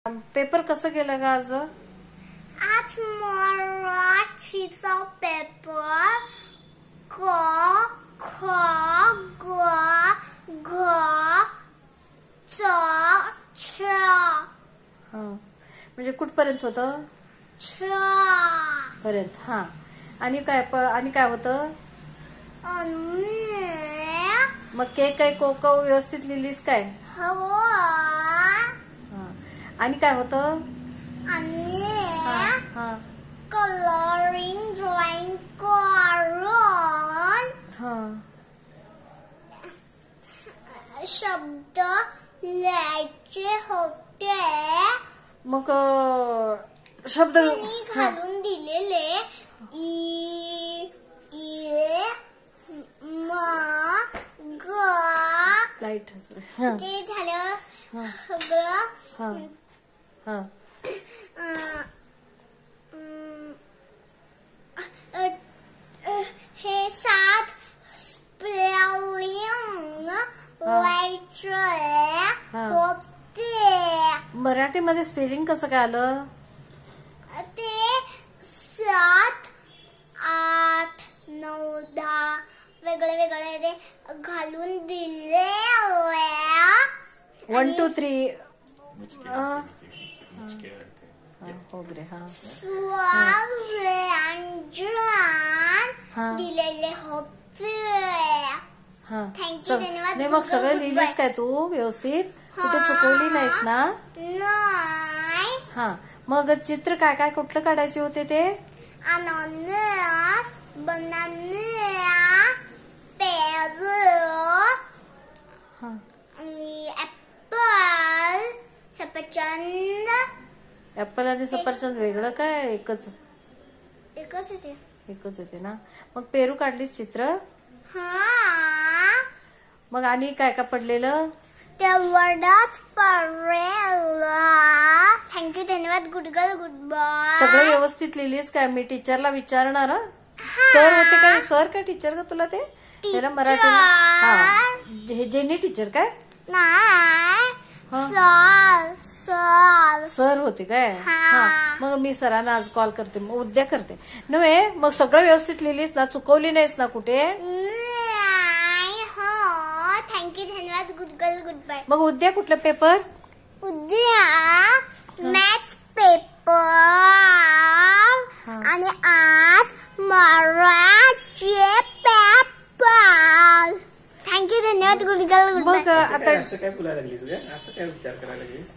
Paper कसं गेलं ग आज? आज मराठीचा पेपर क ख ग घ च छ म्हणजे कुठपर्यंत होतं? छ पर्यंत. हा. आणि काय होतं? मग काही को व्यवस्थित लिहिलीस काय? हो. आणि काय होतं? कलरिंग ड्रॉइंग करून शब्द लिहायचे होते. मग शब्द घालून दिलेले ई म ग लाईट ते झालं सगळं. हे 7 स्पेलिंग लिहायचे होते. मराठीमध्ये स्पेलिंग कसं काय आलं? ते 7, 8, 9, 10 वेगळे ते घालून दिले. 1 2 3 दिलेले होते. थँक्यू, धन्यवाद. नाही मग सगळं लिहिलीस काय तू व्यवस्थित? कुठे चुकवली नाहीस ना? नाही. हा. मग चित्र काय कुठलं काढायचे होते ते? अननस, बनाना, पेरू आणि ऍपल, सफरचंद. ऍपल आणि सफरचंद वेगळं काय? एकच येते ना. मग पेरू काढलीस चित्र? मग आणि काय पडलेलं? तेवढंच पडलेलं. थँक्यू, धन्यवाद. Good girl, good boy. सगळं व्यवस्थित लिहिलीस काय? मी टीचरला विचारणार. सर होते काय? सर काय टीचर का तुला? ते त्याला मराठी जेनी टीचर काय? सर होते काय? मग मी सरांना आज कॉल करते. मग उद्या करते नव्हे. मग सगळं व्यवस्थित लिहिलीस ना? चुकवली नाहीस ना कुठे? थँक्यू, धन्यवाद. Good girl, good bye. मग उद्या कुठलं पेपर? उद्या मॅथ्स पेपर आणि आज मराठी पेपर. थँक्यू, धन्यवाद. Good girl, good bye. मग आता असं काय बोलायला लागलीस ग? असं काय विचार करायला लागलीस?